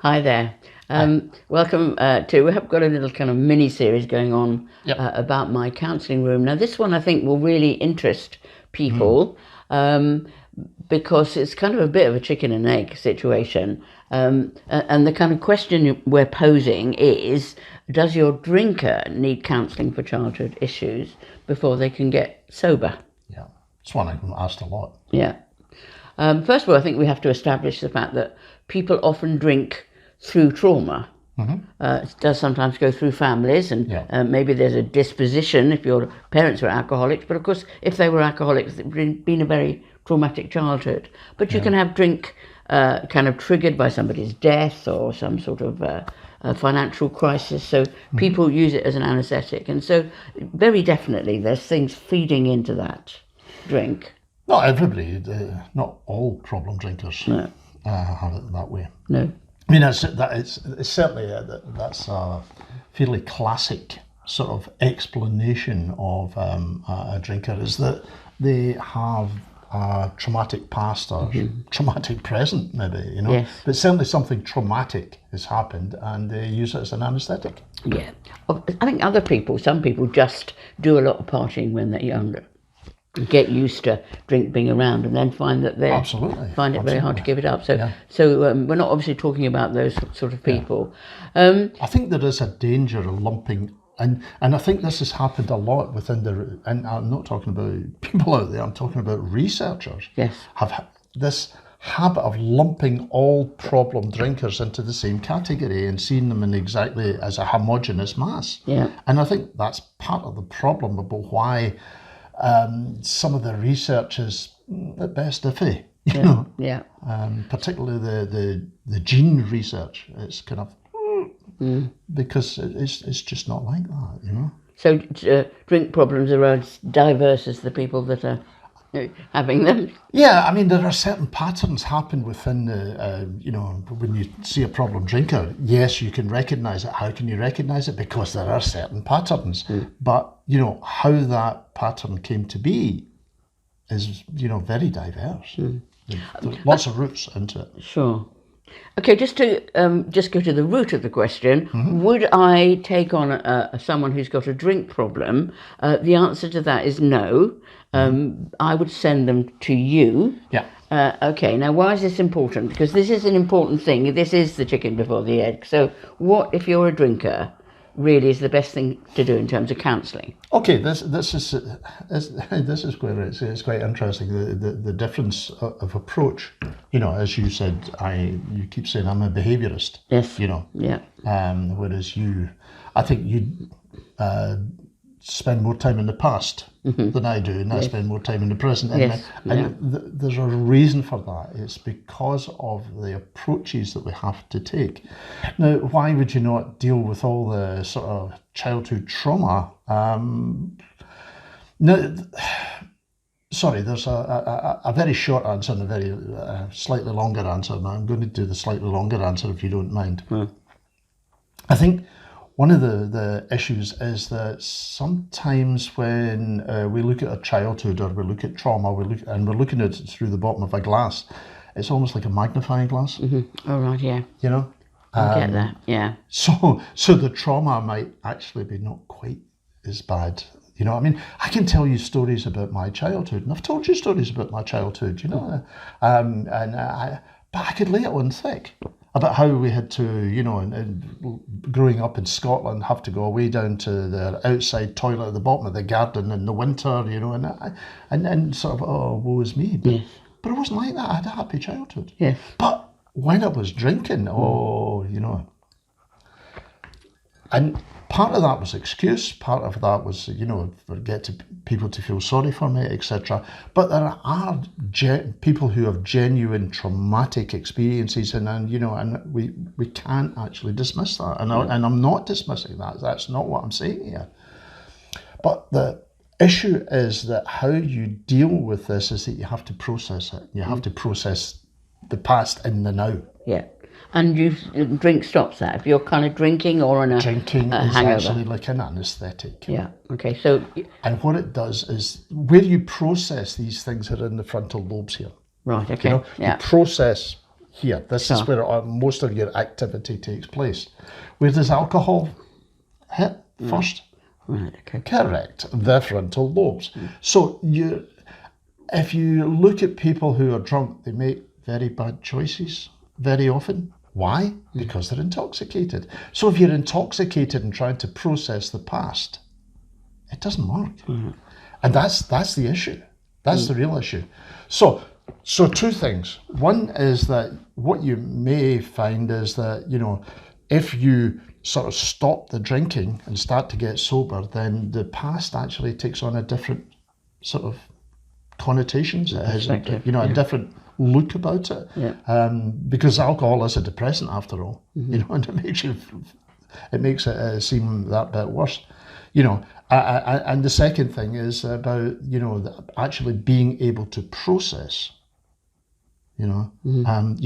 Hi there. Welcome to. We have got a little kind of mini series going on Yep. about my counselling room. Now, this one I think will really interest Mm. people because it's kind of a bit of a chicken and egg situation. And the kind of question we're posing is: does your drinker need counselling for childhood issues before they can get sober? Yeah. It's one I'm asked a lot. Yeah. First of all, I think we have to establish the fact that people often drink through trauma. It does sometimes go through families, and Yeah. maybe there's a disposition if your parents were alcoholics. But of course, if they were alcoholics, it's been a very traumatic childhood. But you Yeah. can have drink kind of triggered by somebody's death or some sort of a financial crisis. So people use it as an anaesthetic, and so very definitely there's things feeding into that drink. Not everybody, not all problem drinkers No, have it that way. no. I mean, it's certainly that's a fairly classic sort of explanation of a drinker is that they have a traumatic past or traumatic present, maybe, Yes. But certainly something traumatic has happened and they use it as an anaesthetic. Yeah. I think some people just do a lot of partying when they're younger, get used to drink being around, and then find that they Absolutely. find it very hard to Absolutely. give it up. So, Yeah. we're not obviously talking about those sort of people. I think there is a danger of lumping, and I think this has happened a lot within and I'm not talking about people out there, I'm talking about researchers, Yes. have this habit of lumping all problem drinkers into the same category and seeing them in exactly as a homogeneous mass. Yeah. And I think that's part of the problem about why some of the research is at best iffy, Yeah. particularly the gene research. It's kind of because it's just not like that. So drink problems are as diverse as the people that are having them. Yeah, I mean there are certain patterns happen within when you see a problem drinker. Yes, you can recognise it. How can you recognise it? Because there are certain patterns, but how that pattern came to be is very diverse. There's lots of roots into it. Sure. Okay, just to just go to the root of the question, would I take on someone who's got a drink problem? The answer to that is no. I would send them to you. Yeah. Okay, now why is this important? Because this is an important thing. This is the chicken before the egg. So what if you're a drinker really is the best thing to do in terms of counselling? Okay, this is where it's quite interesting. The difference of approach. As you said, you keep saying I'm a behaviourist. Yes. Yeah. Whereas I think you spend more time in the past than I do, and I spend more time in the present. Yes. And there's a reason for that. It's because of the approaches that we have to take. Now, why would you not deal with all the sort of childhood trauma? No, sorry, there's a very short answer and a very slightly longer answer. Now, I'm going to do the slightly longer answer if you don't mind. I think one of the issues is that sometimes when we look at a childhood or we look at trauma, we're looking at it through the bottom of a glass. It's almost like a magnifying glass. All right. Yeah. I Get that. Yeah. So the trauma might actually be not quite as bad. I mean, I can tell you stories about my childhood, and I've told you stories about my childhood. But I could lay it on thick about how we had to, and growing up in Scotland, have to go away down to the outside toilet at the bottom of the garden in the winter, and sort of, oh, woe is me. But it wasn't like that. I had a happy childhood. Yes. But when I was drinking, and part of that was excuse, part of that was, get people to feel sorry for me, etc. But there are people who have genuine traumatic experiences, and we can't actually dismiss that. And I'm not dismissing that. That's not what I'm saying here. But the issue is that how you deal with this is that you have to process it. You have to process the past in the now. Yeah. And drink stops that. If you're kind of drinking or on a Drinking is hangover. actually like an anaesthetic. Yeah. Okay. So. And what it does is where you process these things are in the frontal lobes here. Right. Okay. You process here. This Sure. is where most of your activity takes place. Where does alcohol hit first? Right, okay. Correct, the frontal lobes. So if you look at people who are drunk, they make very bad choices very often. Why? Because they're intoxicated. So if you're intoxicated and trying to process the past, it doesn't work. And that's the issue. That's the real issue. So two things. One is that what you may find is that, if you sort of stop the drinking and start to get sober, then the past actually takes on a different sort of connotations. It has a different look about it. Yeah. Because alcohol is a depressant after all, and it makes it seem that bit worse. And the second thing is about, actually being able to process, you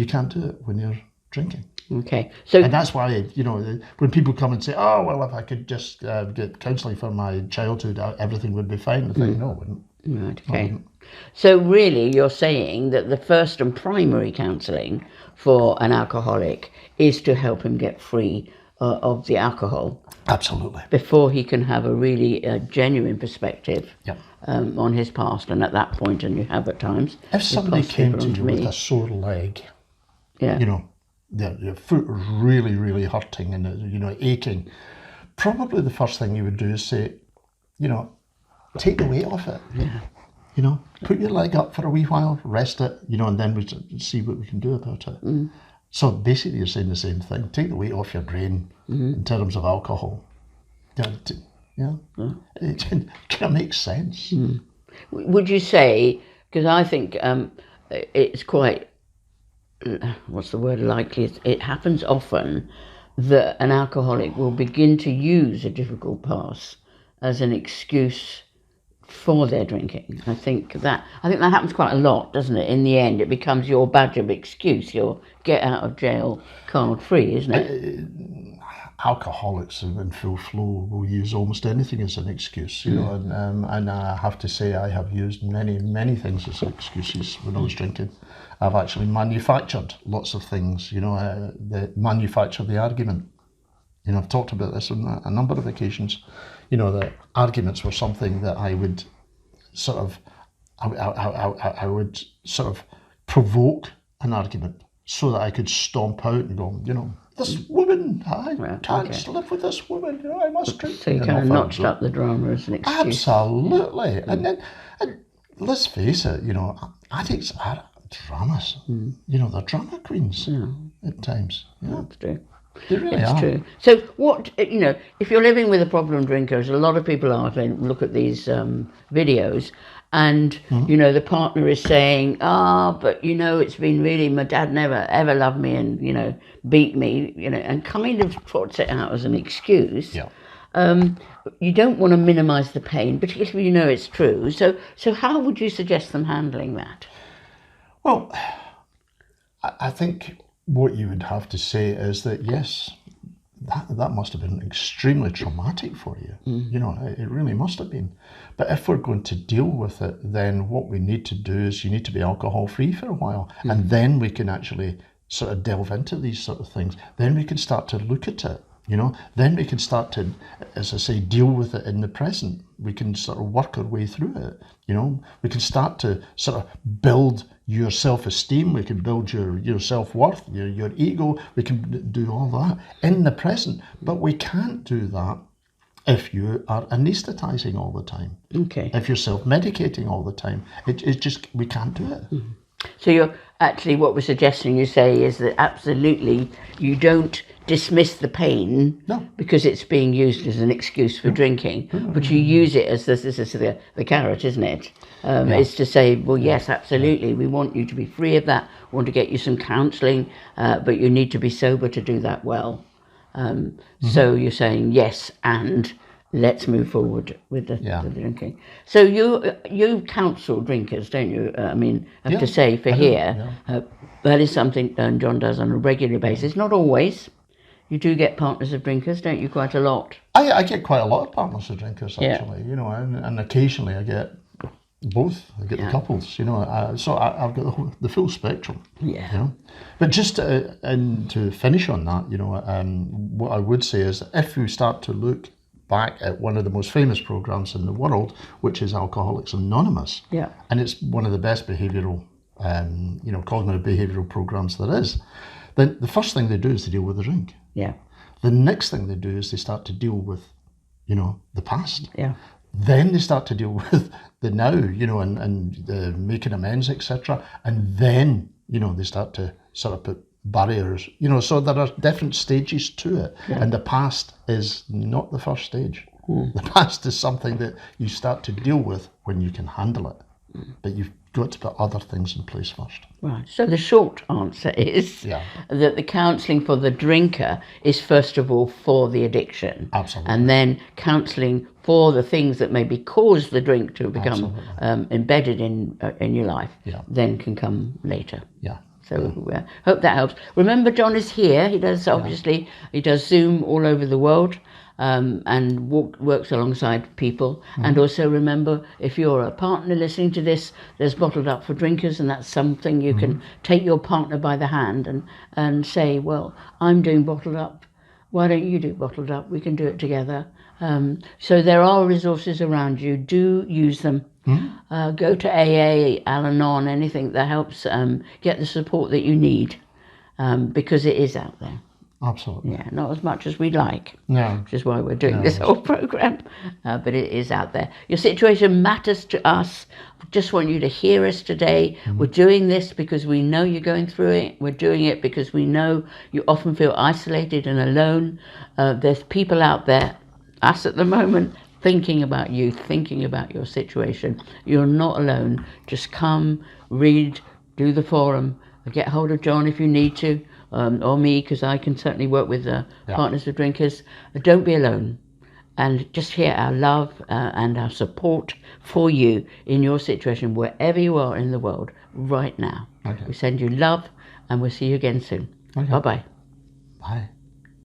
can't do it when you're drinking. Okay. So, And that's why, when people come and say, oh, well, if I could just get counselling for my childhood, everything would be fine. I think, no, it wouldn't. right, okay. So really you're saying that the first and primary counselling for an alcoholic is to help him get free of the alcohol. Absolutely. Before he can have a really genuine perspective Yep. On his past, and at that point, and you have at times. If somebody came to you me. with a sore leg, Yeah. Your foot was really, really hurting and, aching, probably the first thing you would do is say, take the weight off it. Yeah. Put your leg up for a wee while, rest it, and then we see what we can do about it. So basically you're saying the same thing. Take the weight off your brain in terms of alcohol. It kind of makes sense. Would you say, because I think it's quite, what's the word, likely, it happens often that an alcoholic will begin to use a difficult past as an excuse for their drinking. I think that happens quite a lot, doesn't it? In the end, it becomes your badge of excuse, your get out of jail card free, isn't it? Alcoholics in full flow will use almost anything as an excuse, and I have to say I have used many things as excuses when I was drinking. I've actually manufactured lots of things, manufacture the argument. I've talked about this on a number of occasions. That arguments were something that I would sort of, I would sort of provoke an argument so that I could stomp out and go, this woman, I can't live with this woman, I must drink. So you kind of notched up the drama as an excuse. Absolutely. And let's face it, addicts are dramas. They're drama queens at times. That's true. They really It's are. true. So what, if you're living with a problem drinker, as a lot of people are, if they look at these videos, and, the partner is saying, but, it's been really, my dad never, ever loved me and, beat me, and kind of trots it out as an excuse. Yeah. You don't want to minimise the pain, particularly if it's true. So how would you suggest them handling that? Well, I think what you would have to say is that, yes, that must have been extremely traumatic for you. It really must have been. But if we're going to deal with it, then what we need to do is you need to be alcohol free for a while. And then we can actually sort of delve into these sort of things. Then we can start to look at it. Then we can start to, as I say, deal with it in the present. We can sort of work our way through it. We can start to sort of build your self-esteem. We can build your self-worth, your ego. We can do all that in the present. But we can't do that if you are anesthetizing all the time. Okay. If you're self-medicating all the time. It's just, we can't do it. So you're actually, what we're suggesting you say is that absolutely you don't dismiss the pain because it's being used as an excuse for drinking, but you use it as this is the carrot, isn't it? It's to say, well, yes, absolutely, we want you to be free of that, we want to get you some counselling, but you need to be sober to do that well. So you're saying yes, and let's move forward with the drinking. So you counsel drinkers, don't you? I have to say for here, that is something John does on a regular basis. Not always. You do get partners of drinkers, don't you? Quite a lot. I get quite a lot of partners of drinkers, actually. And occasionally I get Both. I get the couples, you know. So I've got the full spectrum. Yeah. You know? But just and to finish on that, you know, what I would say is if we start to look back at one of the most famous programs in the world, which is Alcoholics Anonymous, Yeah. and it's one of the best behavioural, you know, cognitive behavioural programs there is, then the first thing they do is they deal with the drink. Yeah. The next thing they do is they start to deal with, you know, the past. Yeah. Then they start to deal with the now, you know, and making amends, etc. And then, you know, they start to sort of put barriers, you know, so there are different stages to it. Yeah. And the past is not the first stage. The past is something that you start to deal with when you can handle it. But you've got to put other things in place first. Right. So the short answer is that the counselling for the drinker is first of all for the addiction. Absolutely. And then counselling for the things that maybe cause the drink to become embedded in your life then can come later. Yeah. So hope that helps. Remember, John is here. He does he does Zoom all over the world. And works alongside people. And also remember, if you're a partner listening to this, there's Bottled Up for Drinkers, and that's something you can take your partner by the hand and say, well, I'm doing Bottled Up, why don't you do Bottled Up? We can do it together. So there are resources around you. Do use them. Go to AA, Al-Anon, anything that helps get the support that you need, because it is out there. Absolutely. Yeah, not as much as we'd like. No. Which is why we're doing this whole program. But it is out there. Your situation matters to us. I just want you to hear us today. We're doing this because we know you're going through it. We're doing it because we know you often feel isolated and alone. There's people out there, us at the moment, thinking about you, thinking about your situation. You're not alone. Just come, read, do the forum, get hold of John if you need to. Or me, because I can certainly work with partners of drinkers. Don't be alone, and just hear our love and our support for you in your situation, wherever you are in the world right now. We send you love, and we'll see you again soon. Bye-bye. Bye.